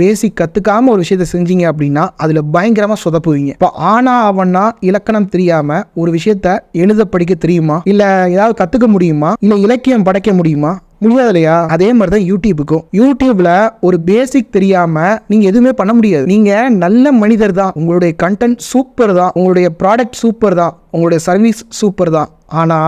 பேசிக் கற்றுக்காமல் ஒரு விஷயத்தை செஞ்சீங்க அப்படின்னா அதில் பயங்கரமாக சொதப்புவீங்க. இப்போ ஆனா அவனா இலக்கணம் தெரியாமல் ஒரு விஷயத்த எழுத படிக்க தெரியுமா, இல்லை ஏதாவது கற்றுக்க முடியுமா, இல்லை இலக்கியம் படைக்க முடியுமா? முடியாது இல்லையா? அதே மாதிரி தான் யூடியூபுக்கும். யூடியூப்ல ஒரு பேசிக் தெரியாம நீங்க எதுவுமே பண்ண முடியாது. நீங்க நல்ல மனிதர் தான், உங்களுடைய கண்டென்ட் சூப்பர் தான், உங்களுடைய ப்ராடக்ட் சூப்பர் தான், உங்களுடைய சர்வீஸ் சூப்பர் தான். ஆனா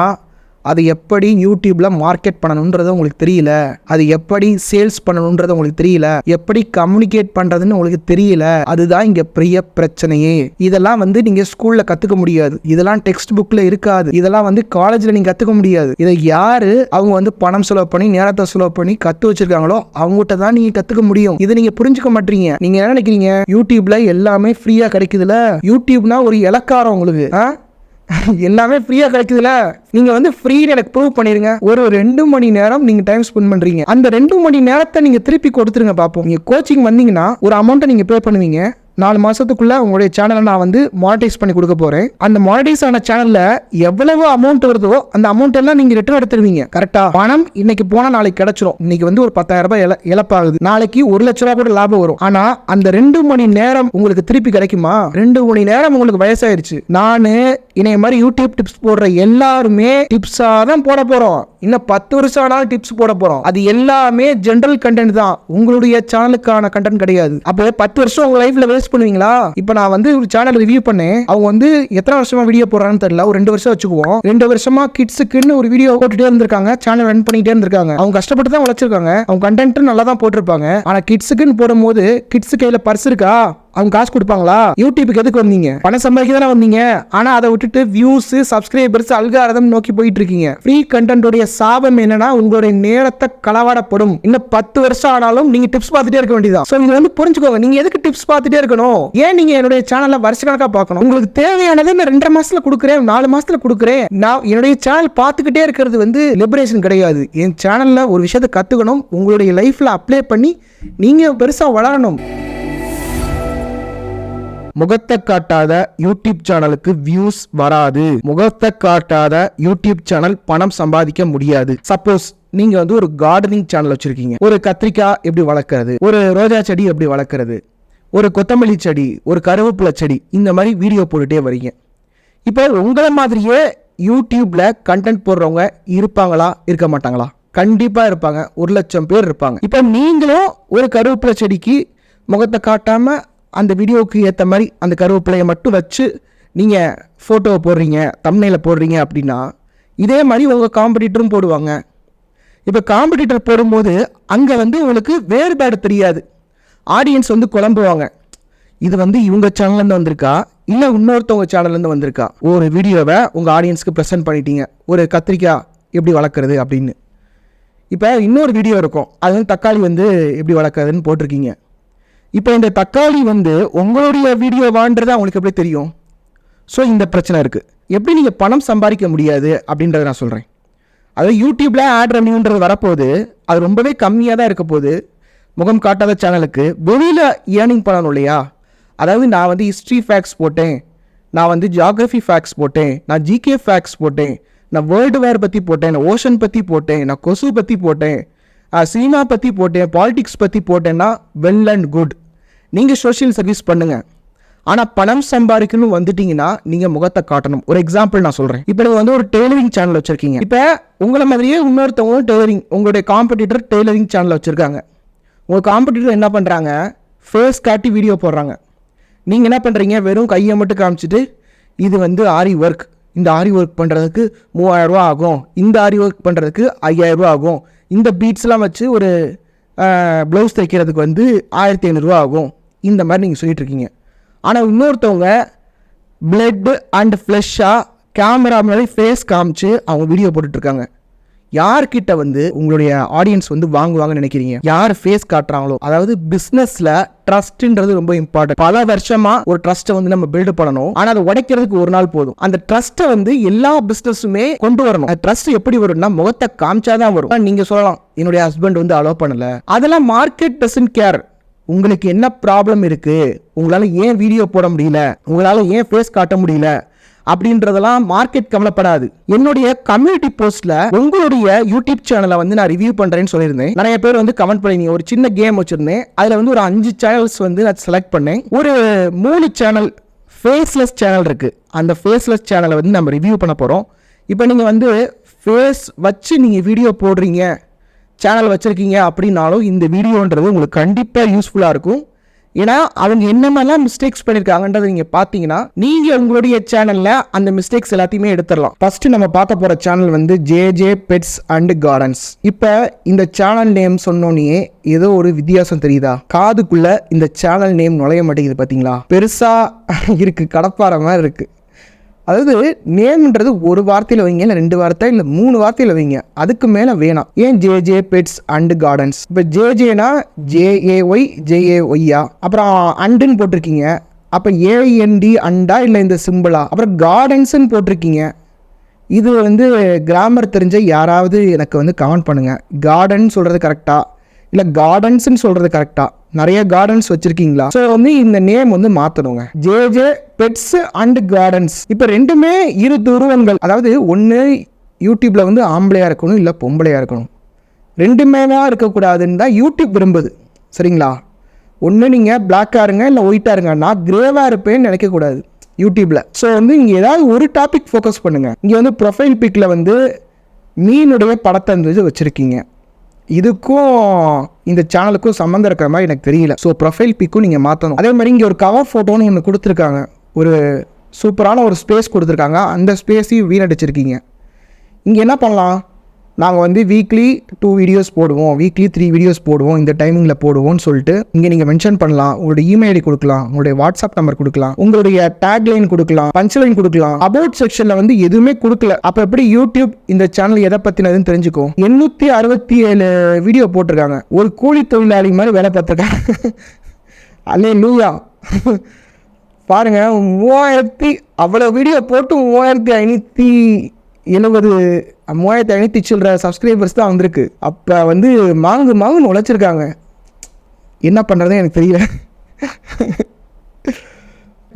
அது எப்படி யூடியூப்ல மார்க்கெட் பண்ணணுன்றது உங்களுக்கு தெரியல, அது எப்படி சேல்ஸ் பண்ணணுன்றது உங்களுக்கு தெரியல, எப்படி கம்யூனிகேட் பண்றதுன்னு உங்களுக்கு தெரியல. அதுதான் இங்க பெரிய பிரச்சனையே. இதெல்லாம் நீங்க ஸ்கூல்ல கத்துக்க முடியாது, இதெல்லாம் டெக்ஸ்ட் புக்ல இருக்காது, இதெல்லாம் காலேஜ்ல நீங்க கத்துக்க முடியாது. இதை யாரு அவங்க பணம் செலவு பண்ணி நேரத்தை செலவு பண்ணி கத்து வச்சிருக்காங்களோ அவங்ககிட்ட தான் நீங்க கத்துக்க முடியும். இதை நீங்க புரிஞ்சுக்க மாட்டீங்க. நீங்க என்ன நினைக்கிறீங்க, யூடியூப்ல எல்லாமே ஃப்ரீயா கிடைக்குதுல, யூடியூப்னா ஒரு இலக்காரம் உங்களுக்கு எல்லாமே ஃப்ரீயா கிடைக்குதுல, நீங்க ஃப்ரீன்னு எனக்கு ப்ரூவ் பண்ணிருங்க. ஒரு 2 மணி நேரம் நீங்க டைம் ஸ்பெண்ட் பண்றீங்க, அந்த 2 மணி நேரத்தை நீங்க திருப்பி கொடுத்துருங்க பாப்போம். நீங்க கோச்சிங் வந்தீங்கன்னா ஒரு அமௌண்ட்டை நீங்க பே பண்ணுவீங்க. 4 மாசத்துக்குள்ள உங்களுடைய சேனலை நான் மானிட்டைஸ் பண்ணி கொடுக்க போறேன். அந்த மானிட்டைஸ் ஆன சேனல்ல எவ்வளவு அமௌண்ட் வருதோ அந்த அமௌண்ட் எல்லாம் நீங்க ரிட்டர்ன் எடுத்துருவீங்க. கரெக்டா? பணம் இன்னைக்கு போனா நாளைக்கு கிடைச்சிரும். இன்னைக்கு ஒரு 10,000 ரூபாய் இழப்பாகுது, நாளைக்கு 1 லட்ச ரூபாய் கூட லாபம் வரும். ஆனா அந்த 2 மணி நேரம் உங்களுக்கு திருப்பி கிடைக்குமா? 2 மணி நேரம் உங்களுக்கு வயசாயிருச்சு. நானு இணைய மாதிரி யூடியூப் டிப்ஸ் போடுற எல்லாருமே டிப்ஸா தான் போட போறோம். இன்னும் 10 வருஷம் ஆனாலும் டிப்ஸ் போட போறோம். அது எல்லாமே ஜெனரல் கண்டென்ட் தான், உங்களுடைய சேனலுக்கான கண்டென்ட் கிடையாது. அப்போ 10 வருஷம் உங்க லைஃப்ல வேஸ்ட் பண்ணுவீங்களா? இப்போ நான் ஒரு சேனல் ரிவ்யூ பண்ணேன். அவங்க எத்தனை வருஷமா வீடியோ போடுறான்னு தெரியல, ஒரு 2 வருஷம் வச்சுக்குவோம். 2 வருஷமா கிட்ஸுக்குன்னு ஒரு வீடியோ போட்டுட்டே இருந்திருக்காங்க, சேனல் ரன் பண்ணிட்டே இருந்திருக்காங்க. அவங்க கஷ்டப்பட்டு தான் உழைச்சிருக்காங்க, அவங்க கண்டென்ட் நல்லா தான் போட்டிருப்பாங்க. ஆனா கிட்ஸுக்குன்னு போடும்போது கிட்ஸ் கையில பர்ஸ் இருக்கா? அவங்க காசு கொடுப்பாங்களா? யூடியூபுக்கு எதுக்கு வந்தீங்க? பணம் சம்பாதிக்க தானே வந்தீங்க. ஆனா அதை விட்டுட்டு வியூஸ், சப்ஸ்கிரைபர்ஸ், அல்காரிதம் நோக்கி போயிட்டு இருக்கீங்க. ஃப்ரீ கண்டென்ட்டோட சாபம் என்னன்னா உங்களுடைய நேரத்தை களவாடப்படும். இன்னும் 10 வருஷம் ஆனாலும் நீங்க டிப்ஸ் பார்த்துட்டே இருக்க வேண்டியதான். சோ இது புரிஞ்சுக்கோங்க. நீங்க எதுக்கு டிப்ஸ் பார்த்துட்டே இருக்கணும்? ஏன் நீங்க என்னுடைய சேனல்ல வருஷக்கணக்கா பார்க்கணும்? உங்களுக்கு தேவையானதை நான் 2.5 மாசத்துல கொடுக்குறேன், 4 மாசத்துல கொடுக்குறேன். நான் என்னுடைய சேனல் பார்த்துக்கிட்டே இருக்கிறது லிபரேஷன் கிடையாது. என் சேனல்ல ஒரு விஷயத்தை கத்துக்கணும், உங்களுடைய லைஃப்ல அப்ளை பண்ணி நீங்க பெருசா வளரணும். முகத்தை காட்டாத யூடியூப் சேனலுக்கு வியூஸ் வராது. முகத்தை காட்டாத யூடியூப் சேனல் பணம் சம்பாதிக்க முடியாது. சப்போஸ் நீங்க ஒரு கார்டனிங் சேனல் வச்சிருக்கீங்க, ஒரு கத்திரிக்காய் எப்படி வளர்க்கறது, ஒரு ரோஜா செடி எப்படி வளர்க்கறது, ஒரு கொத்தமல்லி செடி, ஒரு கருவேப்பிலை செடி, இந்த மாதிரி வீடியோ போட்டுட்டே வரீங்க. இப்போ உங்களை மாதிரியே யூடியூப்ல கண்டென்ட் போடுறவங்க இருப்பாங்களா, இருக்க மாட்டாங்களா? கண்டிப்பா இருப்பாங்க. 1 லட்சம் பேர் இருப்பாங்க. இப்போ நீங்களும் ஒரு கருவேப்பிலை செடிக்கு முகத்தை காட்டாம அந்த வீடியோவுக்கு ஏற்ற மாதிரி அந்த கருவேப்பிலையை மட்டும் வச்சு நீங்கள் ஃபோட்டோவை போடுறீங்க, தம்ப்நெயில போடுறீங்க அப்படின்னா இதே மாதிரி உங்கள் காம்படிட்டரும் போடுவாங்க. இப்போ காம்படிட்டர் போடும்போது அங்கே உங்களுக்கு வேறுபாடு தெரியாது. ஆடியன்ஸ் குழம்புவாங்க, இது இவங்க சேனல்லேருந்து வந்திருக்கா இல்லை இன்னொருத்தவங்க சேனல்லேருந்து வந்திருக்கா. ஒரு வீடியோவை உங்கள் ஆடியன்ஸ்க்கு ப்ரெசென்ட் பண்ணிட்டீங்க, ஒரு கத்திரிக்காய் எப்படி வளர்க்குறது அப்படின்னு. இப்போ இன்னொரு வீடியோ இருக்கும், அது தக்காளி எப்படி வளர்க்குறதுன்னு போட்டிருக்கீங்க. இப்போ இந்த தக்காளி உங்களுடைய வீடியோவான்றது அவங்களுக்கு எப்படி தெரியும்? ஸோ இந்த பிரச்சனை இருக்குது. எப்படி நீங்கள் பணம் சம்பாதிக்க முடியாது அப்படின்றத நான் சொல்கிறேன். அதாவது யூடியூப்பில் ஆட் ரெவன்யூன்றது வரப்போகுது, அது ரொம்பவே கம்மியாக தான் இருக்க போகுது. முகம் காட்டாத சேனலுக்கு வெளியில் ஏர்னிங் பண்ணணும் இல்லையா? அதாவது நான் ஹிஸ்ட்ரி ஃபேக்ட்ஸ் போட்டேன், நான் ஜியாகிரஃபி ஃபேக்ட்ஸ் போட்டேன், நான் ஜிகே ஃபேக்ட்ஸ் போட்டேன், நான் வேர்ல்டு வேர் பற்றி போட்டேன், நான் ஓஷன் பற்றி போட்டேன், நான் கொசு பற்றி போட்டேன், சினிமா பற்றி போட்டேன், பாலிடிக்ஸ் பற்றி போட்டேன்னா வெல் அண்ட் குட். நீங்கள் சோஷியல் சர்வீஸ் பண்ணுங்கள். ஆனால் பணம் சம்பாதிக்கணும் வந்துட்டீங்கன்னா நீங்கள் முகத்தை காட்டணும். ஒரு எக்ஸாம்பிள் நான் சொல்கிறேன். இப்போ நீங்கள் ஒரு டெய்லரிங் சேனல் வச்சுருக்கீங்க. இப்போ உங்களை மாதிரியே இன்னொருத்தவங்க டெய்லரிங், உங்களுடைய காம்படிட்டர் டெய்லரிங் சேனல் வச்சுருக்காங்க. உங்கள் காம்படிட்டர் என்ன பண்ணுறாங்க, ஃபேஸ் காட்டி வீடியோ போடுறாங்க. நீங்கள் என்ன பண்ணுறீங்க, வெறும் கையை மட்டும் காமிச்சிட்டு இது ஆரி ஒர்க், இந்த ஆரி ஒர்க் பண்ணுறதுக்கு 3000 ரூபா ஆகும், இந்த ஆரி ஒர்க் பண்ணுறதுக்கு 5000 ரூபா ஆகும், இந்த பீட்ஸ்லாம் வச்சு ஒரு ப்ளவுஸ் தைக்கிறதுக்கு 1500 ரூபா ஆகும், இந்த மாதிரி நீங்கள் சொல்லிட்டு இருக்கீங்க. ஆனால் இன்னொருத்தவங்க பிளட் அண்ட் ஃப்ளஷ்ஷாக கேமரா முன்னாடி ஃபேஸ் காமிச்சு அவங்க வீடியோ போட்டுட்ருக்காங்க. யார்கிட்ட உங்களுடைய ஆடியன்ஸ் வாங்குவாங்கன்னு நினைக்கிறீங்க? யார் ஃபேஸ் காட்டுறாங்களோ. அதாவது பிஸ்னஸில் ட்ரஸ்ட்ன்றது ரொம்ப இம்பார்ட்டன்ட். பல வருஷமா ஒரு ட்ரஸ்ட்டை நம்ம பில்டு பண்ணணும். ஆனால் அதை உடைக்கிறதுக்கு ஒரு நாள் போதும். அந்த ட்ரஸ்ட்டை எல்லா பிஸ்னஸுமே கொண்டு வரணும். அந்த ட்ரஸ்ட் எப்படி வரும்னா முகத்தை காமிச்சாதான் வரும். நீங்கள் சொல்லலாம் என்னுடைய ஹஸ்பண்ட் அலோவ் பண்ணல, அதெல்லாம் மார்க்கெட் டசன்ட் கேர். உங்களுக்கு என்ன ப்ராப்ளம் இருக்கு, உங்களால் ஏன் வீடியோ போட முடியல, உங்களால் ஏன் ஃபேஸ் காட்ட முடியல, அப்படின்றதெல்லாம் மார்க்கெட் கவலைப்படாது. என்னுடைய கம்யூனிட்டி போஸ்ட்ல உங்களுடைய யூடியூப் சேனலை வந்து நான் ரிவ்யூ பண்றேன்னு சொல்லியிருந்தேன். நிறைய பேர் வந்து கமெண்ட் பண்ணி ஒரு சின்ன கேம் வச்சிருந்தேன். அதுல வந்து ஒரு 5 சேனல்ஸ் வந்து நான் செலக்ட் பண்ணேன். ஒரு 3 சேனல் ஃபேஸ்லெஸ் சேனல் இருக்கு. அந்த ஃபேஸ்லெஸ் சேனலை வந்து நம்ம ரிவ்யூ பண்ண போறோம். இப்போ நீங்க வந்து ஃபேஸ் வச்சு நீங்க வீடியோ போடுறீங்க, சேனல் வச்சுருக்கீங்க அப்படின்னாலும் இந்த வீடியோன்றது உங்களுக்கு கண்டிப்பாக யூஸ்ஃபுல்லாக இருக்கும். ஏன்னா அவங்க என்ன மாதிரிலாம் மிஸ்டேக்ஸ் பண்ணியிருக்காங்கன்றதை நீங்கள் பார்த்தீங்கன்னா நீங்கள் உங்களுடைய சேனலில் அந்த மிஸ்டேக்ஸ் எல்லாத்தையுமே எடுத்துடலாம். ஃபஸ்ட்டு நம்ம பார்க்க போகிற சேனல் வந்து JJ Pets and Gardens. இப்போ இந்த சேனல் நேம் சொன்னோன்னே ஏதோ ஒரு வித்தியாசம் தெரியுதா? காதுக்குள்ளே இந்த சேனல் நேம் நுழைய மாட்டேங்குது பார்த்தீங்களா? பெருசாக இருக்குது, கடப்பாறை மாதிரி இருக்குது. அதாவது நேம்ன்றது ஒரு வார்த்தையில் வைங்க, இல்லை 2 வார்த்தை, இல்லை 3 வார்த்தையில் வைங்க, அதுக்கு மேலே வேணாம். ஏன் JJ Pets and Gardens? இப்போ JJனா JAY அப்புறம் அண்டுன்னு போட்டிருக்கீங்க. அப்போ AND அண்டா இல்லை இந்த சிம்பிளா? அப்புறம் கார்டன்ஸ்ன்னு போட்டிருக்கீங்க. இது வந்து கிராமர் தெரிஞ்ச யாராவது எனக்கு வந்து கமெண்ட் பண்ணுங்கள். கார்டன் சொல்கிறது கரெக்டா இல்லை கார்டன்ஸ்ன்னு சொல்கிறது கரெக்டா? நிறைய கார்டன்ஸ் வச்சுருக்கீங்களா? ஸோ வந்து இந்த நேம் வந்து மாற்றணுங்க. JJ Pets and Gardens. இப்போ ரெண்டுமே இரு துருவங்கள். அதாவது ஒன்று யூடியூப்பில் வந்து ஆம்பளையாக இருக்கணும், இல்லை பொம்பளையாக இருக்கணும். ரெண்டுமே தான் இருக்கக்கூடாதுன்னு தான் யூடியூப் விரும்புது. சரிங்களா? ஒன்று நீங்கள் பிளாக்காக இருங்க, இல்லை ஒயிட்டாக இருங்க. நான் கிரேவாக இருப்பேன்னு நினைக்கக்கூடாது யூடியூப்பில். ஸோ வந்து இங்கே ஏதாவது ஒரு டாபிக் ஃபோக்கஸ் பண்ணுங்கள். இங்கே வந்து ப்ரொஃபைல் பிக்கில் வந்து மீனுடைய படத்தை வந்து வச்சுருக்கீங்க. இதுக்கும் இந்த சேனலுக்கும் சம்மந்தம் இருக்கிற மாதிரி எனக்கு தெரியல. ஸோ ப்ரொஃபைல் பிக்கும் நீங்கள் மாற்றணும். அதே மாதிரி இங்கே ஒரு கவர் ஃபோட்டோன்னு ஒன்று கொடுத்துருக்காங்க. ஒரு சூப்பரான ஒரு ஸ்பேஸ் கொடுத்துருக்காங்க. அந்த ஸ்பேஸையும் வீணடிச்சிருக்கீங்க. இங்கே என்ன பண்ணலாம்? நாங்கள் வந்து வீக்லி 2 வீடியோஸ் போடுவோம், வீக்லி 3 வீடியோஸ் போடுவோம், இந்த டைமிங்கில் போடுவோம்னு சொல்லிட்டு இங்கே நீங்கள் மென்ஷன் பண்ணலாம். உங்களுடைய இமெயில் கொடுக்கலாம், உங்களுடைய வாட்ஸ்அப் நம்பர் கொடுக்கலாம், உங்களுடைய டேக்லைன் கொடுக்கலாம், பஞ்ச்லைன் கொடுக்கலாம். அபவுட் செக்ஷனில் வந்து எதுவுமே கொடுக்கல. அப்போ எப்படி யூடியூப் இந்த சேனல் எதை பற்றினதுன்னு தெரிஞ்சுக்கும்? 867 வீடியோ போட்டிருக்காங்க. ஒரு கூலி தொழிலாளி மாதிரி வேலை பார்த்துருக்காங்க. அல்லே லூயா பாருங்க, 3000 அவ்வளோ வீடியோ போட்டு 3570 சில்லற சப்ஸ்கிரைபர்ஸ் தான் வந்திருக்கு. அப்போ வந்து மாங்குன்னு உழைச்சிருக்காங்க. என்ன பண்ணுறதுன்னு எனக்கு தெரியல.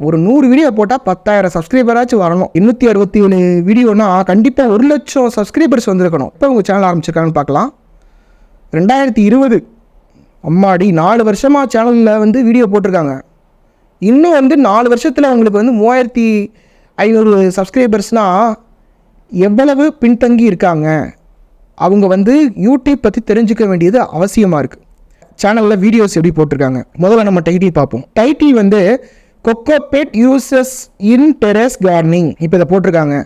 ஒரு 100 வீடியோ போட்டால் 10,000 சப்ஸ்கிரைபராச்சும் வரணும். 867 வீடியோனா கண்டிப்பாக 1,00,000 சப்ஸ்கிரைபர்ஸ் வந்திருக்கணும். இப்போ உங்கள் சேனல் ஆரம்பிச்சிருக்காங்கன்னு பார்க்கலாம். 2020 அம்மாடி 4 வருஷமாக சேனலில் வந்து வீடியோ போட்டிருக்காங்க. இன்னும் வந்து 4 வருஷத்தில் அவங்களுக்கு வந்து 3500 சப்ஸ்கிரைபர்ஸ்னால் எவ்வளவு பின்தங்கி இருக்காங்க. அவங்க வந்து யூடியூப் பற்றி தெரிஞ்சுக்க வேண்டியது அவசியமாக இருக்குது. சேனலில் வீடியோஸ் எப்படி போட்டிருக்காங்க? முதல்ல நம்ம டைட்டில் பார்ப்போம். டைட்டில் வந்து கொக்கோபெட் யூசஸ் இன் டெரஸ் கார்டனிங். இப்போ இதை போட்டிருக்காங்க.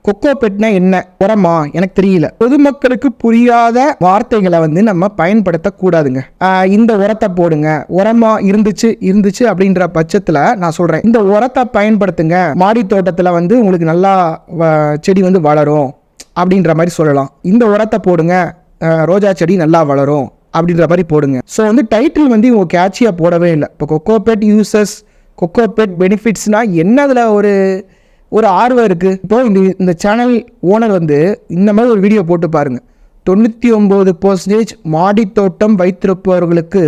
கொக்கோபெட்னா என்ன? உரமா? எனக்கு தெரியல. பொதுமக்களுக்கு புரியாத வார்த்தைகளை வந்து நம்ம பயன்படுத்தக்கூடாதுங்க. இந்த உரத்தை போடுங்க, உரமா இருந்துச்சு அப்படின்ற பட்சத்தில் நான் சொல்கிறேன், இந்த உரத்தை பயன்படுத்துங்க, மாடி தோட்டத்தில் வந்து உங்களுக்கு நல்லா செடி வந்து வளரும் அப்படின்ற மாதிரி சொல்லலாம். இந்த உரத்தை போடுங்க, ரோஜா செடி நல்லா வளரும் அப்படின்ற மாதிரி போடுங்க. ஸோ வந்து டைட்டில் வந்து இவங்க கேட்சியாக போடவே இல்லை. இப்போ கொக்கோபெட் யூசஸ், கொக்கோபெட் பெனிஃபிட்ஸ்னால் என்ன அதில் ஒரு ஆர்வம் இருக்குது. இப்போ இந்த சேனல் ஓனர் வந்து இந்த மாதிரி ஒரு வீடியோ போட்டு பாருங்கள். 99% மாடித்தோட்டம் வைத்திருப்பவர்களுக்கு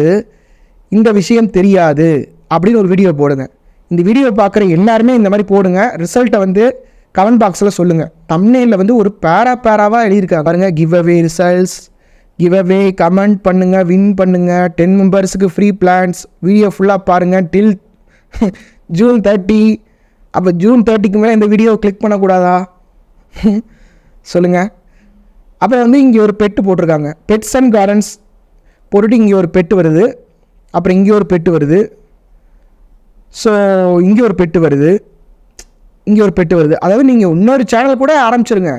இந்த விஷயம் தெரியாது அப்படின்னு ஒரு வீடியோ போடுங்க. இந்த வீடியோ பார்க்குற எல்லாருமே இந்த மாதிரி போடுங்க. ரிசல்ட்டை வந்து கமெண்ட் பாக்ஸில் சொல்லுங்கள். தம்ப்நெயிலில் வந்து ஒரு பேராவாக எழுதியிருக்காங்க பாருங்கள். Give away results, give away, comment பண்ணுங்கள், வின் பண்ணுங்கள், 10 மெம்பர்ஸுக்கு ஃப்ரீ பிளான்ஸ், வீடியோ ஃபுல்லாக பாருங்கள் டில் June 30. அப்போ June 30க்கு மேலே இந்த வீடியோவை கிளிக் பண்ணக்கூடாதா சொல்லுங்கள். அப்புறம் வந்து இங்கே ஒரு பெட்டு போட்டிருக்காங்க. பெட்ஸ் அண்ட் கார்டன்ஸ் போட்டுட்டு இங்கே ஒரு பெட்டு வருது, அப்புறம் இங்கே ஒரு பெட்டு வருது. ஸோ இங்கே ஒரு பெட்டு வருது, இங்கே ஒரு பெட்டு வருது. அதாவது நீங்கள் இன்னொரு சேனல் கூட ஆரம்பிச்சிருங்க.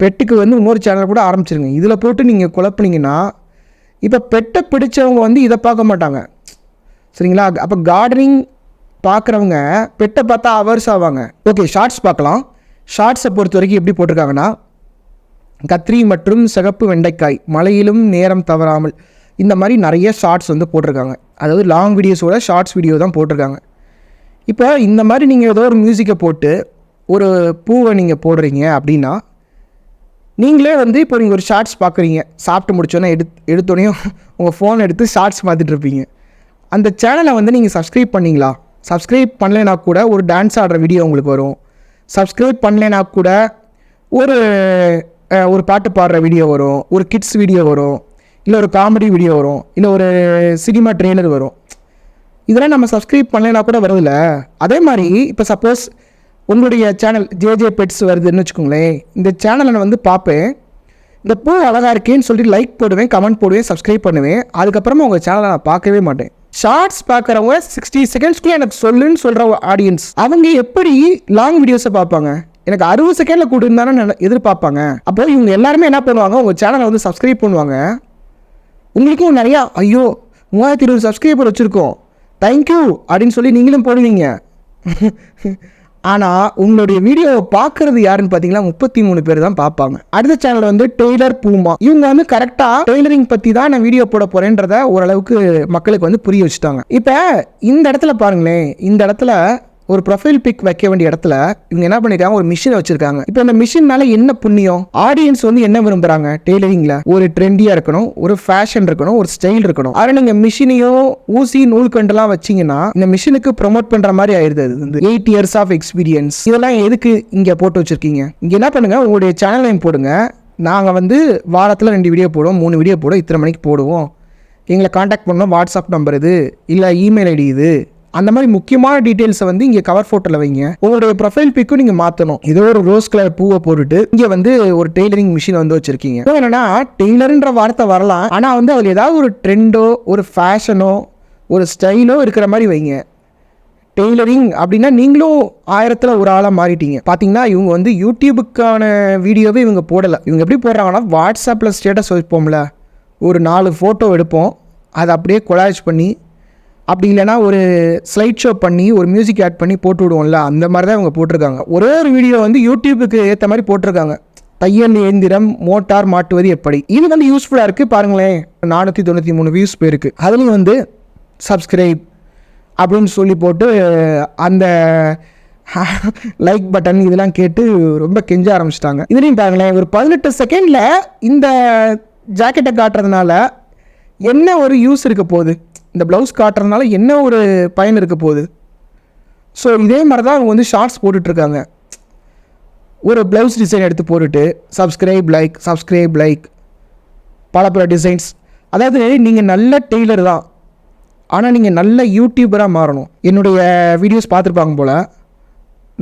பெட்டுக்கு வந்து இன்னொரு சேனல் கூட ஆரம்பிச்சிருங்க. இதில் போட்டு நீங்கள் குழப்பினீங்கன்னா இப்போ பெட்டை பிடிச்சவங்க வந்து இதை பார்க்க மாட்டாங்க. சரிங்களா? அப்போ கார்டனிங் பார்க்குறவங்க பெட்டை பார்த்தா அவர்ஸ் ஆவாங்க. ஓகே, ஷார்ட்ஸ் பார்க்கலாம். ஷார்ட்ஸை பொறுத்த வரைக்கும் எப்படி போட்டிருக்காங்கன்னா, கத்திரி மற்றும் சிகப்பு வெண்டைக்காய், மழையிலும் நேரம் தவறாமல், இந்த மாதிரி நிறைய ஷார்ட்ஸ் வந்து போட்டிருக்காங்க. அதாவது லாங் வீடியோஸோட ஷார்ட்ஸ் வீடியோ தான் போட்டிருக்காங்க. இப்போ இந்த மாதிரி நீங்கள் ஏதோ ஒரு மியூசிக்கை போட்டு ஒரு பூவை நீங்கள் போடுறீங்க அப்படின்னா, நீங்களே வந்து இப்போ நீங்கள் ஒரு ஷார்ட்ஸ் பார்க்குறீங்க, சாப்பிட்டு முடிச்சோன்னே எடுத்தோடனே உங்கள் ஃபோன் எடுத்து ஷார்ட்ஸ் பார்த்துட்டு இருப்பீங்க. அந்த சேனலை வந்து நீங்கள் சப்ஸ்கிரைப் பண்ணிங்களா? சப்ஸ்கிரைப் பண்ணலைன்னா கூட ஒரு டான்ஸ் ஆடுற வீடியோ உங்களுக்கு வரும், சப்ஸ்கிரைப் பண்ணலைன்னா கூட ஒரு ஒரு பாட்டு பாடுற வீடியோ வரும், ஒரு கிட்ஸ் வீடியோ வரும், இல்லை ஒரு காமெடி வீடியோ வரும், இல்லை ஒரு சினிமா ட்ரெய்லர் வரும். இதெல்லாம் நம்ம சப்ஸ்கிரைப் பண்ணலைன்னா கூட வருதில்ல. அதே மாதிரி இப்போ சப்போஸ் உங்களுடைய சேனல் ஜேஜே பெட்ஸ் வருதுன்னு வச்சுக்கோங்களேன். இந்த சேனலை நான் வந்து பார்ப்பேன், இந்த பூ அழகாக இருக்கேன்னு சொல்லிட்டு லைக் போடுவேன், கமெண்ட் போடுவேன், சப்ஸ்கிரைப் பண்ணுவேன். அதுக்கப்புறமா உங்கள் சேனலை நான் பார்க்கவே மாட்டேன். ஷார்ட்ஸ் பார்க்குறவங்க 60 செகண்ட்ஸ்க்குள்ளே எனக்கு சொல்லுன்னு சொல்கிற ஆடியன்ஸ் அவங்க எப்படி லாங் வீடியோஸை பார்ப்பாங்க? எனக்கு 60 செகண்டில் கொடுத்தானே எதிர்பார்ப்பாங்க. அப்போ இவங்க எல்லாருமே என்ன பண்ணுவாங்க, உங்கள் சேனலை வந்து சப்ஸ்கிரைப் பண்ணுவாங்க. உங்களுக்கும் நிறையா ஐயோ 3020 சப்ஸ்கிரைபர் வச்சுருக்கோம் தேங்க்யூ அப்படின்னு சொல்லி நீங்களும் போடுவீங்க. ஆனால் உங்களுடைய வீடியோவை பார்க்குறது யாருன்னு பார்த்தீங்கன்னா 33 பேர் தான் பார்ப்பாங்க. அடுத்த சேனல் வந்து டெய்லர் பூமா. இவங்க வந்து கரெக்டாக டெய்லரிங் பற்றி தான் நான் வீடியோ போட போகிறேன்றதை ஓரளவுக்கு மக்களுக்கு வந்து புரிய வச்சுட்டாங்க. இப்போ இந்த இடத்துல பாருங்களேன், இந்த இடத்துல ஒரு ப்ரொஃபைல் பிக் வைக்க வேண்டிய இடத்துல இவங்க என்ன பண்ணிருக்காங்க, ஒரு மிஷினை வச்சிருக்காங்க. இப்போ அந்த மிஷின்னால என்ன புண்ணியம்? ஆடியன்ஸ் வந்து என்ன விரும்புறாங்க? டெய்லரிங்ல ஒரு ட்ரெண்டியா இருக்கணும், ஒரு ஃபேஷன் இருக்கணும், ஒரு ஸ்டைல் இருக்கணும். ஆனா நீங்க மிஷினையோ ஊசி நூல்கண்டெல்லாம் வச்சீங்கன்னா இந்த மிஷினுக்கு ப்ரொமோட் பண்ற மாதிரி ஆயிருது. அது வந்து 8 years ஆஃப் எக்ஸ்பீரியன்ஸ். இதெல்லாம் எதுக்கு இங்க போட்டு வச்சிருக்கீங்க? இங்க என்ன பண்ணுங்க, உங்களுடைய சேனல் நேம் போடுங்க. நாங்கள் வந்து வாரத்தில் 2 வீடியோ போடுவோம், 3 வீடியோ போடுவோம், இத்தனை மணிக்கு போடுவோம், எங்களை காண்டாக்ட் பண்ணோம், வாட்ஸ்அப் நம்பர் இது இல்லை இமெயில் ஐடி இது, அந்த மாதிரி முக்கியமான டீட்டெயில்ஸை வந்து இங்கே கவர் ஃபோட்டோவில் வைங்க. உங்களுடைய ப்ரொஃபைல் பிக்கும் நீங்கள் மாற்றணும். ஏதோ ஒரு ரோஸ் கலர் பூவை போட்டுட்டு இங்கே வந்து ஒரு டெய்லரிங் மிஷின் வந்து வச்சிருக்கீங்க. என்னன்னா டெய்லருன்ற வார்த்தை வரலாம், ஆனால் வந்து அதில் ஏதாவது ஒரு ட்ரெண்டோ ஒரு ஃபேஷனோ ஒரு ஸ்டைலோ இருக்கிற மாதிரி வைங்க. டெய்லரிங் அப்படின்னா நீங்களும் 1000ல் ஒரு ஆளாக மாறிட்டீங்க. பார்த்தீங்கன்னா இவங்க வந்து யூடியூபுக்கான வீடியோவே இவங்க போடலை. இவங்க எப்படி போடுறாங்கன்னா, வாட்ஸ்அப்பில் ஸ்டேட்டஸ் வைப்போம்ல, ஒரு 4 ஃபோட்டோ எடுப்போம், அதை அப்படியே கொலாஜ் பண்ணி, அப்படி இல்லைனா ஒரு ஸ்லைட் ஷோ பண்ணி ஒரு மியூசிக் ஆட் பண்ணி போட்டு விடுவோம்ல, அந்த மாதிரி தான் இவங்க போட்டிருக்காங்க. ஒரே ஒரு வீடியோ வந்து யூடியூபுக்கு ஏற்ற மாதிரி போட்டிருக்காங்க, தையல் இயந்திரம் மோட்டார் மாட்டுவது எப்படி. இது வந்து யூஸ்ஃபுல்லாக இருக்குது பாருங்களேன். 493 வியூஸ் போயிருக்கு. அதுலேயும் வந்து சப்ஸ்கிரைப் அப்படின்னு சொல்லி போட்டு அந்த லைக் பட்டன் இதெல்லாம் கேட்டு ரொம்ப கெஞ்ச ஆரம்பிச்சிட்டாங்க. இதுலேயும் பாருங்களேன், ஒரு 18 செகண்டில் இந்த ஜாக்கெட்டை காட்டுறதுனால என்ன ஒரு யூஸ் இருக்க போகுது, இந்த ப்ளவுஸ் காட்டுறதுனால என்ன ஒரு பயன் இருக்க போகுது. ஸோ இதே மாதிரி தான் அவங்க வந்து ஷார்ட்ஸ் போட்டுட்ருக்காங்க. ஒரு ப்ளவுஸ் டிசைன் எடுத்து போட்டுட்டு சப்ஸ்கிரைப் லைக் பல டிசைன்ஸ். அதாவது நீங்கள் நல்ல டெய்லர் தான், ஆனால் நீங்கள் நல்ல யூடியூபராக மாறணும். என்னுடைய வீடியோஸ் பார்த்துருப்பாங்க போல்.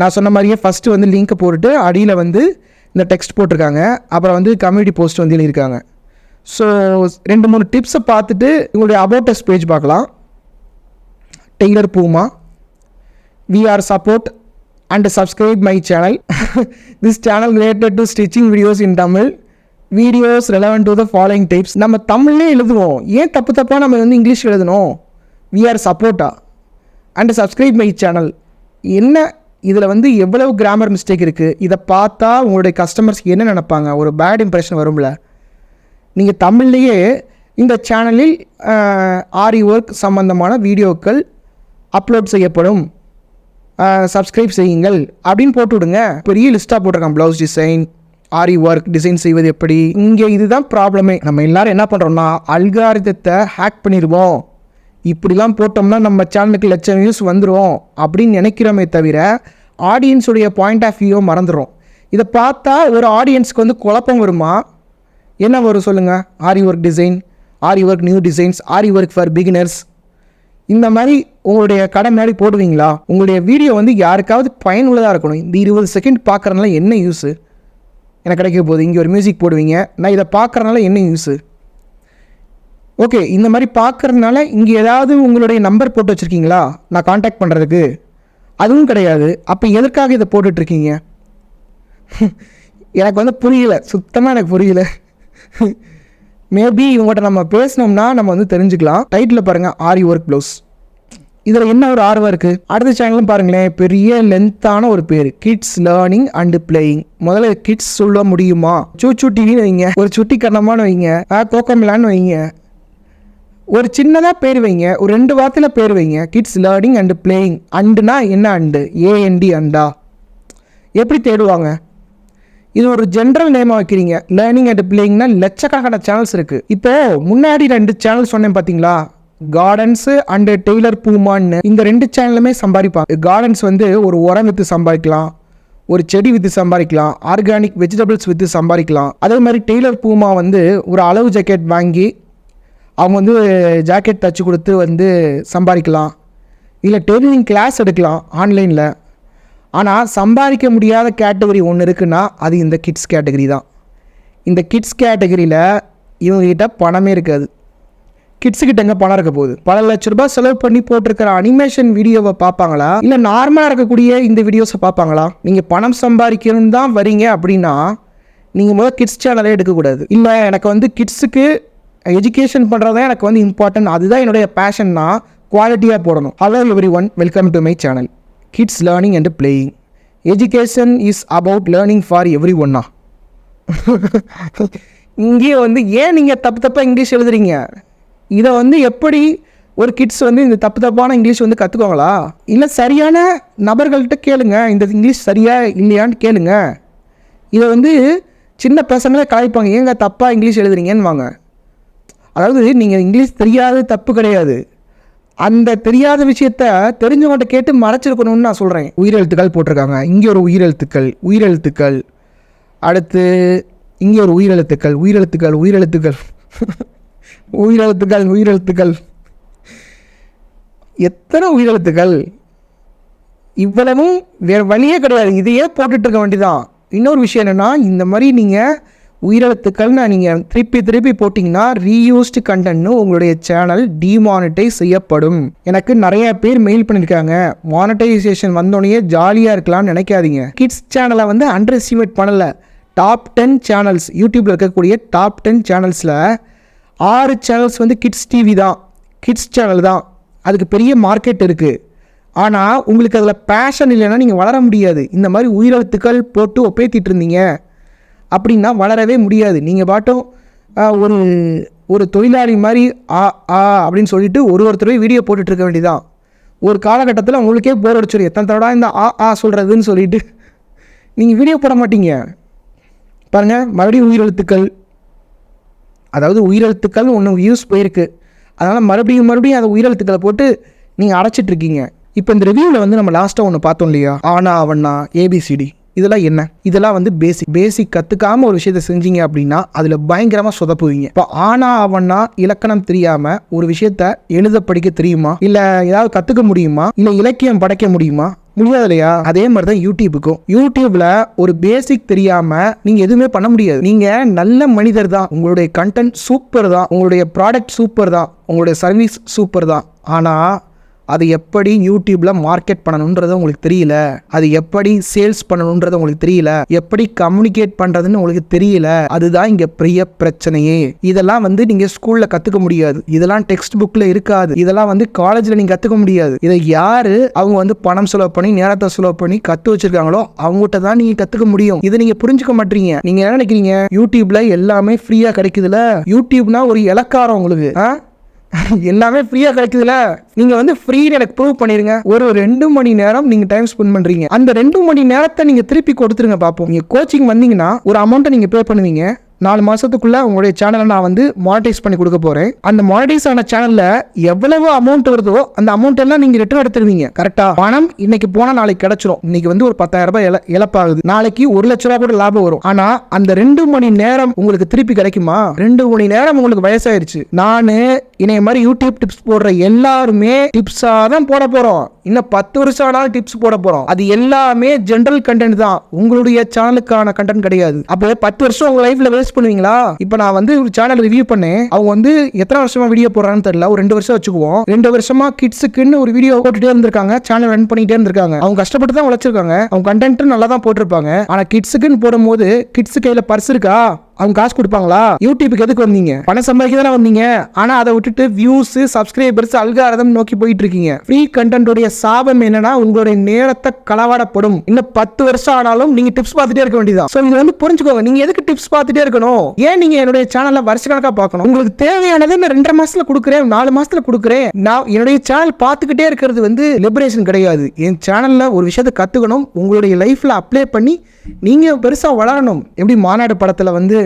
நான் சொன்ன மாதிரியே ஃபஸ்ட்டு வந்து லிங்க்கை போட்டுட்டு அடியில் வந்து இந்த டெக்ஸ்ட் போட்டிருக்காங்க, அப்புறம் வந்து கம்யூனிட்டி போஸ்ட் வந்து எழுதியிருக்காங்க. ஸோ 2-3 டிப்ஸை பார்த்துட்டு உங்களுடைய அபவுட் அஸ் பேஜ் பார்க்கலாம். டெய்லர் பூமா, we are support and subscribe my channel. This channel related to stitching videos in Tamil. Videos relevant to the following types. நம்ம தமிழ்லே எழுதுவோம், ஏன் தப்பாக நம்ம வந்து இங்கிலீஷ் எழுதணும்? we are support and subscribe my channel. என்ன இதில் வந்து எவ்வளவு கிராமர் மிஸ்டேக் இருக்குது, இதை பார்த்தா உங்களுடைய கஸ்டமர்ஸ்க்கு என்ன நினைப்பாங்க, ஒரு பேட் இம்ப்ரெஷன் வரும்ல. நீங்கள் தமிழ்லேயே இந்த சேனலில் ஆரி ஒர்க் சம்பந்தமான வீடியோக்கள் அப்லோட் செய்யப்படும், சப்ஸ்கிரைப் செய்யுங்கள் அப்படின்னு போட்டு விடுங்க. பெரிய லிஸ்ட்டாக போட்டிருக்காங்க, blouse design, Aari work design செய்வது எப்படி. இங்கே இதுதான் ப்ராப்ளமே. நம்ம எல்லோரும் என்ன பண்ணுறோம்னா, அல்காரிதத்தை ஹேக் பண்ணிடுவோம், இப்படிலாம் போட்டோம்னா நம்ம சேனலுக்கு லட்சம் வியூஸ் வந்துடும் அப்படின்னு நினைக்கிறோமே தவிர ஆடியன்ஸுடைய பாயிண்ட் ஆஃப் வியூவை மறந்துடும். இதை பார்த்தா ஒரு ஆடியன்ஸுக்கு வந்து குழப்பம் வருமா? என்ன வரும் சொல்லுங்கள்? Aari work design, Aari work new designs, Aari work for beginners, இந்த மாதிரி உங்களுடைய கடை முன்னாடி போடுவீங்களா? உங்களுடைய வீடியோ வந்து யாருக்காவது பயனுள்ளதாக இருக்கணும். இந்த 20 செகண்ட் பார்க்குறதுனால என்ன யூஸு எனக்கு கிடைக்க போகுது? இங்கே ஒரு மியூசிக் போடுவீங்க, நான் இதை பார்க்குறதுனால என்ன யூஸு? ஓகே, இந்த மாதிரி பார்க்குறதுனால இங்கே ஏதாவது உங்களுடைய நம்பர் போட்டு வச்சுருக்கீங்களா நான் காண்டாக்ட் பண்ணுறதுக்கு? அதுவும் கிடையாது. அப்போ எதற்காக இதை போட்டுட்ருக்கீங்க? எனக்கு வந்து புரியலை, சுத்தமாக எனக்கு புரியலை. மேபி இவங்ககிட்ட நம்ம பேசினோம்னா நம்ம வந்து தெரிஞ்சுக்கலாம். டைட்டில் பாருங்கள், ஆரி ஒர்க் ப்ளவுஸ். இதில் என்ன ஒரு ஆர்வம் இருக்குது? அடுத்த சேனலும் பாருங்களேன், பெரிய லென்த்தான ஒரு பேர், கிட்ஸ் லேர்னிங் அண்டு பிளேயிங். முதல்ல கிட்ஸ் சொல்ல முடியுமா? சூச்சு டிவின்னு வைங்க, ஒரு சுட்டி கண்ணமானு வைங்க, கோக்கமிலான்னு வைங்க, ஒரு சின்னதாக பேர் வைங்க, ஒரு 2 வார்த்தையில் பேர் வைங்க. Kids learning and playing. அண்டுனா என்ன அண்டு? ஏஎன்டி அண்டா. எப்படி தேடுவாங்க? இது ஒரு ஜென்ரல் நேமாக வைக்கிறீங்க. லேர்னிங் அண்ட் பிளேயிங்னா லட்சக்கணக்கான சேனல்ஸ் இருக்குது. இப்போ முன்னாடி 2 சேனல் சொன்னேன் பார்த்தீங்களா, கார்டன்ஸு அண்டு டெய்லர் பூமான்னு. இந்த 2 சேனலுமே சம்பாதிப்பாங்க. கார்டன்ஸ் வந்து ஒரு உரம் விற்று சம்பாதிக்கலாம், ஒரு செடி விற்று சம்பாதிக்கலாம், ஆர்கானிக் வெஜிடபிள்ஸ் விற்று சம்பாதிக்கலாம். அதே மாதிரி டெய்லர் பூமா வந்து ஒரு அளவு ஜாக்கெட் வாங்கி அவங்க வந்து ஜாக்கெட் தச்சு கொடுத்து வந்து சம்பாதிக்கலாம். இல்லை டெய்லரிங் கிளாஸ் எடுக்கலாம் ஆன்லைனில். ஆனால் சம்பாதிக்க முடியாத கேட்டகரி ஒன்று இருக்குன்னா அது இந்த கிட்ஸ் கேட்டகரி தான். இந்த கிட்ஸ் கேட்டகரியில் இவங்ககிட்ட பணமே இருக்காது. கிட்ஸுக்கிட்ட எங்கே பணம் இருக்க போகுது? பல லட்ச ரூபாய் செலவு பண்ணி போட்டிருக்கிற அனிமேஷன் வீடியோவை பார்ப்பாங்களா, இல்லை நார்மலாக இருக்கக்கூடிய இந்த வீடியோஸை பார்ப்பாங்களா? நீங்கள் பணம் சம்பாதிக்கணும்னு தான் வரீங்க அப்படின்னா நீங்கள் முதல் கிட்ஸ் சேனலே எடுக்கக்கூடாது. இல்லை எனக்கு வந்து கிட்ஸுக்கு எஜுகேஷன் பண்ணுறது தான் எனக்கு வந்து இம்பார்ட்டன்ட், அதுதான் என்னுடைய பேஷன்னா குவாலிட்டியாக போடணும். Hello everyone, welcome to my channel kids learning and playing. Education is about learning for every ஒன்னா. இங்கே வந்து ஏன் நீங்கள் தப்பாக இங்கிலீஷ் எழுதுறீங்க? இதை வந்து எப்படி ஒரு கிட்ஸ் வந்து இந்த தப்பான இங்கிலீஷ் வந்து கற்றுக்குவாங்களா? இல்லை சரியான நபர்கள்ட்ட கேளுங்க, இந்த இங்கிலீஷ் சரியா இல்லையான்னு கேளுங்க. இதை வந்து சின்ன பசங்களே கலாய்ப்பாங்க, ஏங்க தப்பாக இங்கிலீஷ் எழுதுறீங்கன்னு வாங்க. அதாவது நீங்கள் இங்கிலீஷ் தெரியாது தப்பு கிடையாது, அந்த தெரியாத விஷயத்த தெரிஞ்சவங்கள்ட்ட கேட்டு மறைச்சிருக்கணும்னு நான் சொல்கிறேன். உயிரெழுத்துக்கள் போட்டிருக்காங்க, இங்கே ஒரு உயிரெழுத்துக்கள், அடுத்து இங்கே ஒரு உயிரெழுத்துக்கள் எத்தனை உயிரெழுத்துக்கள்? இவ்வளவும் வேறு வழியே கிடையாது, இதையே போட்டுட்ருக்க வேண்டியதான். இன்னொரு விஷயம் என்னென்னா, இந்த மாதிரி நீங்கள் உயிரெழுத்துக்கள்னு நீங்கள் திருப்பி போட்டிங்கன்னா ரீயூஸ்டு கண்டென்ட்னு உங்களுடைய சேனல் டிமானிட்டைஸ் செய்யப்படும். எனக்கு நிறைய பேர் மெயில் பண்ணியிருக்காங்க, மானிட்டைசேஷன் வந்தோடனே ஜாலியாக இருக்கலாம்னு நினைக்காதீங்க. கிட்ஸ் சேனலை வந்து அண்டர் எஸ்டிமேட் பண்ணலை. டாப் 10 சேனல்ஸ், யூடியூப்பில் இருக்கக்கூடிய டாப் 10 சேனல்ஸில் 6 சேனல்ஸ் வந்து கிட்ஸ் டிவி தான், கிட்ஸ் சேனல் தான். அதுக்கு பெரிய மார்க்கெட் இருக்குது. ஆனால் உங்களுக்கு அதில் பேஷன் இல்லைன்னா நீங்கள் வளர முடியாது. இந்த மாதிரி உயிரெழுத்துக்கள் போட்டு ஒப்பேத்திட்டு இருந்தீங்க அப்படின்னா வளரவே முடியாது. நீங்கள் பாட்டும் ஒரு தொழிலாளி மாதிரி அப்படின்னு சொல்லிட்டு ஒருத்தரவே வீடியோ போட்டுட்ருக்க வேண்டியதான். ஒரு காலகட்டத்தில் உங்களுக்கே போர் அடிச்சிடும், எத்தனை தடவை இந்த சொல்கிறதுன்னு சொல்லிட்டு நீங்கள் வீடியோ போட மாட்டீங்க. பாருங்கள், மறுபடியும் உயிரெழுத்துக்கள், அதாவது உயிரெழுத்துக்கள் ஒன்று யூஸ் போயிருக்கு, அதனால் மறுபடியும் அந்த உயிரெழுத்துக்களை போட்டு நீங்கள் அடைச்சிட்ருக்கீங்க. இப்போ இந்த ரிவ்யூவில் வந்து நம்ம லாஸ்ட்டாக ஒன்று பார்த்தோம் இல்லையா, ஆனா அவண்ணா ஏபிசிடி, இதெல்லாம் என்ன? இதெல்லாம் வந்து பேசிக் கற்றுக்காமல் ஒரு விஷயத்தை செஞ்சீங்க அப்படின்னா அதில் பயங்கரமாக சொதப்புவீங்க. இப்போ ஆனா அவண்ணா இலக்கணம் தெரியாமல் ஒரு விஷயத்த எழுத படிக்க தெரியுமா? இல்லை ஏதாவது கற்றுக்க முடியுமா? இல்லை இலக்கியம் படைக்க முடியுமா? முடியாது இல்லையா? அதே மாதிரி தான் யூடியூபுக்கும். யூடியூப்ல ஒரு பேசிக் தெரியாம நீங்க எதுவுமே பண்ண முடியாது. நீங்க நல்ல மனிதர் தான், உங்களுடைய கண்டென்ட் சூப்பர் தான், உங்களுடைய ப்ராடக்ட் சூப்பர் தான், உங்களுடைய சர்வீஸ் சூப்பர் தான். ஆனா அது எப்படி யூடியூப்பில் மார்க்கெட் பண்ணணுன்றது உங்களுக்கு தெரியல, அது எப்படி சேல்ஸ் பண்ணணுன்றது உங்களுக்கு தெரியல, எப்படி கம்யூனிகேட் பண்ணுறதுன்னு உங்களுக்கு தெரியல. அதுதான் இங்கே பெரிய பிரச்சனையே. இதெல்லாம் வந்து நீங்கள் ஸ்கூலில் கற்றுக்க முடியாது, இதெல்லாம் டெக்ஸ்ட் புக்கில் இருக்காது, இதெல்லாம் வந்து காலேஜில் நீங்கள் கற்றுக்க முடியாது. இதை யார் அவங்க வந்து பணம் செலவு பண்ணி நேரத்தை செலவு பண்ணி கற்று வச்சிருக்காங்களோ அவங்ககிட்ட தான் நீங்கள் கற்றுக்க முடியும். இதை நீங்கள் புரிஞ்சுக்க மாட்டீங்க. நீங்கள் என்ன நினைக்கிறீங்க, யூடியூப்பில் எல்லாமே ஃப்ரீயாக கிடைக்குதுல, யூடியூப்னா ஒரு இலக்காரம் உங்களுக்கு எல்லாமே ஃப்ரீயாக கிடைக்குதுல, நீங்கள் வந்து ஃப்ரீன்னு எனக்கு ப்ரூவ் பண்ணிடுங்க. ஒரு 2 மணி நேரம் நீங்கள் டைம் ஸ்பெண்ட் பண்ணுறீங்க, அந்த 2 மணி நேரத்தை நீங்கள் திருப்பி கொடுத்துருங்க பார்ப்போம். நீங்கள் கோச்சிங் வந்தீங்கன்னா ஒரு அமௌண்ட்டை நீங்கள் பே பண்ணுவீங்க. 4 மாதத்துக்குள்ளே உங்களுடைய சேனலை நான் வந்து மானிட்டைஸ் பண்ணி கொடுக்க போகிறேன். அந்த மானிட்டைஸ் ஆன சேனலில் எவ்வளவு அமௌண்ட் வருதோ அந்த அமௌண்ட் எல்லாம் நீங்கள் ரிட்டர்ன் எடுத்துருவீங்க. கரெக்டாக பணம் இன்னைக்கு போனால் நாளைக்கு கிடைச்சிரும். இன்னைக்கு வந்து ஒரு 10,000 ரூபாய் இழப்பாகுது, நாளைக்கு 1 லட்ச ரூபா கூட லாபம் வரும். ஆனால் அந்த 2 மணி நேரம் உங்களுக்கு திருப்பி கிடைக்குமா? 2 மணி நேரம் உங்களுக்கு வயசாயிருச்சு. நான் இணைய மாதிரி யூடியூப் டிப்ஸ் போடுற எல்லாருமே டிப்ஸாக தான் போட போகிறோம். இன்னும் 10 வருஷம் ஆனாலும் டிப்ஸ் போட போகிறோம். அது எல்லாமே ஜென்ரல் கண்டென்ட் தான், உங்களுடைய சேனலுக்கான கண்டென்ட் கிடையாது. அப்போ 10 வருஷம் உங்கள் லைஃப்பில் வேஸ்ட் பண்ணுவீங்களா? இப்போ நான் வந்து ஒரு சேனல் ரிவ்யூ பண்ணேன், அவங்க வந்து எத்தனை வருஷமா வீடியோ போடுறான்னு தெரியல, ஒரு 2 வருஷம் வச்சுக்குவோம். 2 வருஷமா கிட்ஸுக்குன்னு ஒரு வீடியோ போட்டுட்டே இருந்திருக்காங்க, சேனல் ரன் பண்ணிட்டே இருந்திருக்காங்க. அவங்க கஷ்டப்பட்டு தான் உழைச்சிருக்காங்க, அவங்க கண்டென்ட் நல்லா தான் போட்டிருப்பாங்க. ஆனால் கிட்ஸுக்குன்னு போடும்போது கிட்ஸு கையில் பர்ஸ் இருக்கா? அவங்க காசு கொடுப்பாங்களா? யூடியூபுக்கு எதுக்கு வந்தீங்க? பணம் சம்பாதிக்க தானே வந்தீங்க. ஆனா அதை விட்டுட்டு வியூஸ், சப்ஸ்கிரைபர்ஸ், அல்காரிதம் நோக்கி போயிட்டு இருக்கீங்க. ஃப்ரீ கண்டென்ட்டோட சாபம் என்னன்னா உங்களுடைய நேரத்தை களவாடப்படும். இன்னும் 10 வருஷம் ஆனாலும் நீங்க டிப்ஸ் பார்த்துட்டே இருக்க வேண்டியதான். சோ இது வந்து புரிஞ்சுக்கோங்க, நீங்க எதுக்கு டிப்ஸ் பார்த்துட்டே இருக்கணும்? ஏன் நீங்க என்னுடைய சேனல்ல வருஷக்கணக்கா பார்க்கணும்? உங்களுக்கு தேவையானதை நான் 2.5 மாசத்துல கொடுக்குறேன், 4 மாசத்துல கொடுக்குறேன். நான் என்னுடைய சேனல் பார்த்துக்கிட்டே இருக்கிறது வந்து லிபரேஷன் கிடையாது. என் சேனல்ல ஒரு விஷயத்தை கத்துக்கணும், உங்களுடைய லைஃப்ல அப்ளை பண்ணி நீங்க பெருசா வளரணும். எப்படி மாநாடு படத்துல வந்து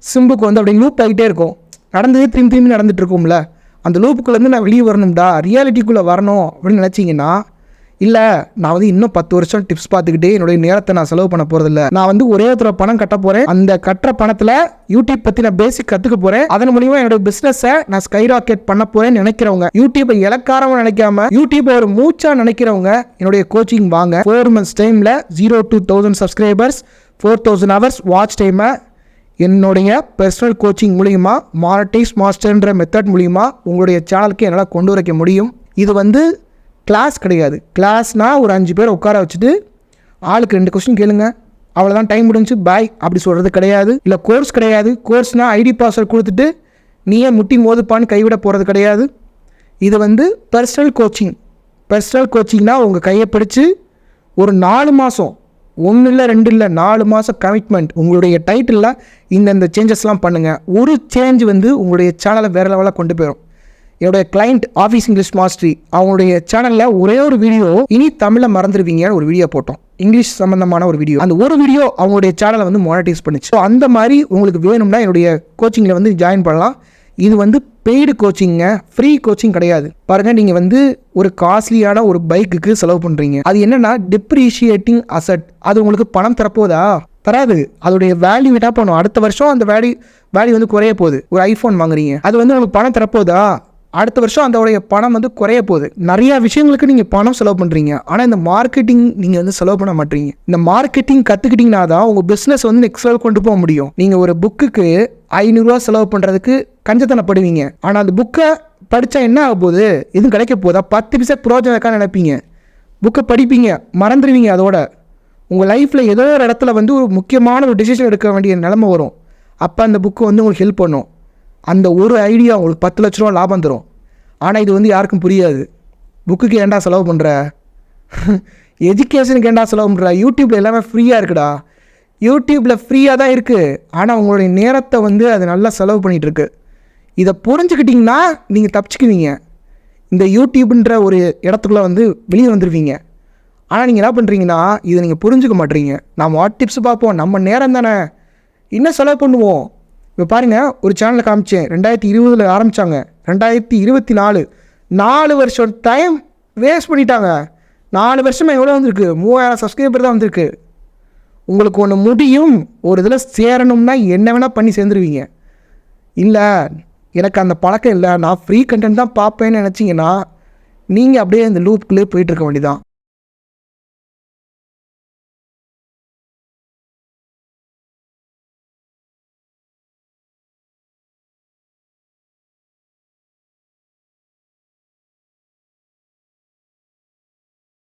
சிம்புக்கு வந்து அப்படியே லூப் ஆகிட்டே இருக்கும், நடந்ததே திரும்பி நடந்துட்டு இருக்கும்ல, அந்த லூப்புக்குள்ளேருந்து நான் வெளியே வரணும்டா, ரியாலிட்டிக்குள்ளே வரணும் அப்படின்னு நினச்சிங்கன்னா இல்லை நான் வந்து இன்னும் 10 வருஷம் டிப்ஸ் பார்த்துக்கிட்டே என்னுடைய நேரத்தை நான் செலவு பண்ண போகிறதில்ல, நான் வந்து ஒரே ஒரு பணம் கட்ட போகிறேன், அந்த கட்டுற பணத்தில் யூடியூப் பற்றி நான் பேசிக் கற்றுக்க போகிறேன், அதன் மூலியமாக என்னோட பிஸ்னஸை நான் ஸ்கை ராக்கெட் பண்ண போகிறேன்னு நினைக்கிறவங்க, யூடியூப்பை இலக்காரமாக நினைக்காம யூடியூப்பை ஒரு மூச்சா நினைக்கிறவங்க என்னுடைய கோச்சிங் வாங்க. 4 months டைமில் 0 to 1000 சப்ஸ்கிரைபர்ஸ், 4000 hours வாட்ச் டைமை என்னுடைய பர்சனல் கோச்சிங் மூலிமா மானிட்டைஸ் மாஸ்டர்ன்ற மெத்தட் மூலிமா உங்களுடைய சேனலுக்கு என்னால் கொண்டு வரைக்க முடியும். இது வந்து கிளாஸ் கிடையாது. கிளாஸ்னால் ஒரு 5 பேர் உட்கார வச்சுட்டு ஆளுக்கு 2 கொஸ்டின் கேளுங்க, அவ்வளோதான், டைம் முடிஞ்சு பாய் அப்படி சொல்கிறது கிடையாது. இல்லை கோர்ஸ் கிடையாது. கோர்ஸ்னால் ஐடி பாஸ்வேர்ட் கொடுத்துட்டு நீயே முட்டி மோதுப்பான்னு கைவிட போகிறது கிடையாது. இது வந்து பர்சனல் கோச்சிங். பர்சனல் கோச்சிங்னால் உங்கள் கையை பிடிச்சி ஒரு 4 மாதம், 1 இல்லை 2 இல்லை 4 மாதம் கமிட்மெண்ட், உங்களுடைய டைட்டிலில் இந்த சேஞ்சஸ்லாம் பண்ணுங்கள். ஒரு சேஞ்ச் வந்து உங்களுடைய சேனலை வேறு லெவலில் கொண்டு போயிடும். என்னுடைய கிளைண்ட் ஆஃபீஸ் இங்கிலீஷ் மாஸ்டரி அவங்களுடைய சேனலில் ஒரே ஒரு வீடியோ இனி தமிழை மறந்துடுவீங்கன்னு ஒரு வீடியோ போட்டோம், இங்கிலீஷ் சம்மந்தமான ஒரு வீடியோ. அந்த ஒரு வீடியோ அவங்களுடைய சேனலை வந்து மானிட்டைஸ் பண்ணிச்சு. ஸோ அந்த மாதிரி உங்களுக்கு வேணும்னா என்னுடைய கோச்சிங்கில் வந்து ஜாயின் பண்ணலாம். இது வந்து பெய்டு கோச்சிங்க, ஃப்ரீ கோச்சிங் கிடையாது. பாருங்கள், நீங்கள் வந்து ஒரு காஸ்ட்லியான ஒரு பைக்குக்கு செலவு பண்ணுறீங்க, அது என்னென்னா டிப்ரிஷியேட்டிங் அசட். அது உங்களுக்கு பணம் தரப்போதா? தராது. அதோடைய வேல்யூ என்ன பண்ணும்? அடுத்த வருஷம் அந்த வேல்யூ வந்து குறைய போகுது. ஒரு ஐஃபோன் வாங்குறீங்க, அது வந்து உங்களுக்கு பணம் தரப்போதா? அடுத்த வருஷம் அதோடைய பணம் வந்து குறைய போகுது. நிறையா விஷயங்களுக்கு நீங்கள் பணம் செலவு பண்ணுறீங்க, ஆனால் இந்த மார்க்கெட்டிங் நீங்கள் வந்து செலவு பண்ண மாட்டீங்க. இந்த மார்க்கெட்டிங் கற்றுக்கிட்டிங்கன்னா தான் உங்கள் பிஸ்னஸ் வந்து நெக்ஸ்ட் லெவல் கொண்டு போக முடியும். நீங்கள் ஒரு புக்குக்கு 500 ரூபா செலவு பண்ணுறதுக்கு கஞ்சத்தனப்படுவீங்க, ஆனால் அந்த புக்கை படித்தா என்ன ஆக போகுது? எதுவும் கிடைக்க போதா? 10 பைசா புரோஜனக்காக நினைப்பீங்க. புக்கை படிப்பீங்க, மறந்துடுவீங்க. அதோட உங்கள் லைஃப்பில் ஏதோ ஒரு இடத்துல வந்து ஒரு முக்கியமான ஒரு டிசிஷன் எடுக்க வேண்டிய நிலைமை வரும். அப்போ அந்த புக்கு வந்து உங்களுக்கு ஹெல்ப் பண்ணும். அந்த ஒரு ஐடியா உங்களுக்கு 10 லட்ச ரூபா லாபம் தரும். ஆனால் இது வந்து யாருக்கும் புரியாது. புக்குக்கு ஏன்டா செலவு பண்ணுற, எஜுகேஷனுக்கு ஏன்டா செலவு பண்ணுற, யூடியூப்பில் எல்லாமே ஃப்ரீயாக இருக்குடா. யூடியூப்பில் ஃப்ரீயாக தான் இருக்குது, ஆனால் உங்களுடைய நேரத்தை வந்து அது நல்லா செலவு பண்ணிகிட்ருக்கு. இதை புரிஞ்சுக்கிட்டிங்கன்னா நீங்கள் தப்பிச்சுக்குவீங்க. இந்த யூடியூப்ன்ற ஒரு இடத்துக்குள்ளே வந்து வெளியே வந்துடுவீங்க. ஆனால் நீங்கள் என்ன பண்ணுறீங்கன்னா இதை நீங்கள் புரிஞ்சுக்க மாட்டீங்க. நம்ம வாட் டிப்ஸ் பார்ப்போம், நம்ம நேரம் தானே, இன்னும் செலவு பண்ணுவோம். இப்போ பாருங்கள், ஒரு சேனலில் காமிச்சேன், 2020 ஆரம்பித்தாங்க, 2024 4 வருஷம் டைம் வேஸ்ட் பண்ணிட்டாங்க. 4 வருஷமாக எவ்வளோ வந்திருக்கு? 3000 சப்ஸ்கிரைபர் தான் வந்திருக்கு. உங்களுக்கு ஒன்று முடியும். ஒரு இதில் சேரணும்னா என்ன வேணால் பண்ணி சேர்ந்துருவீங்க. இல்லை எனக்கு அந்த பழக்கம் இல்லை, நான் ஃப்ரீ கண்டென்ட் தான் பார்ப்பேன்னு நினச்சிங்கன்னா நீங்கள் அப்படியே அந்த லூப்புக்குள்ளே போயிட்டுருக்க வேண்டியதான்.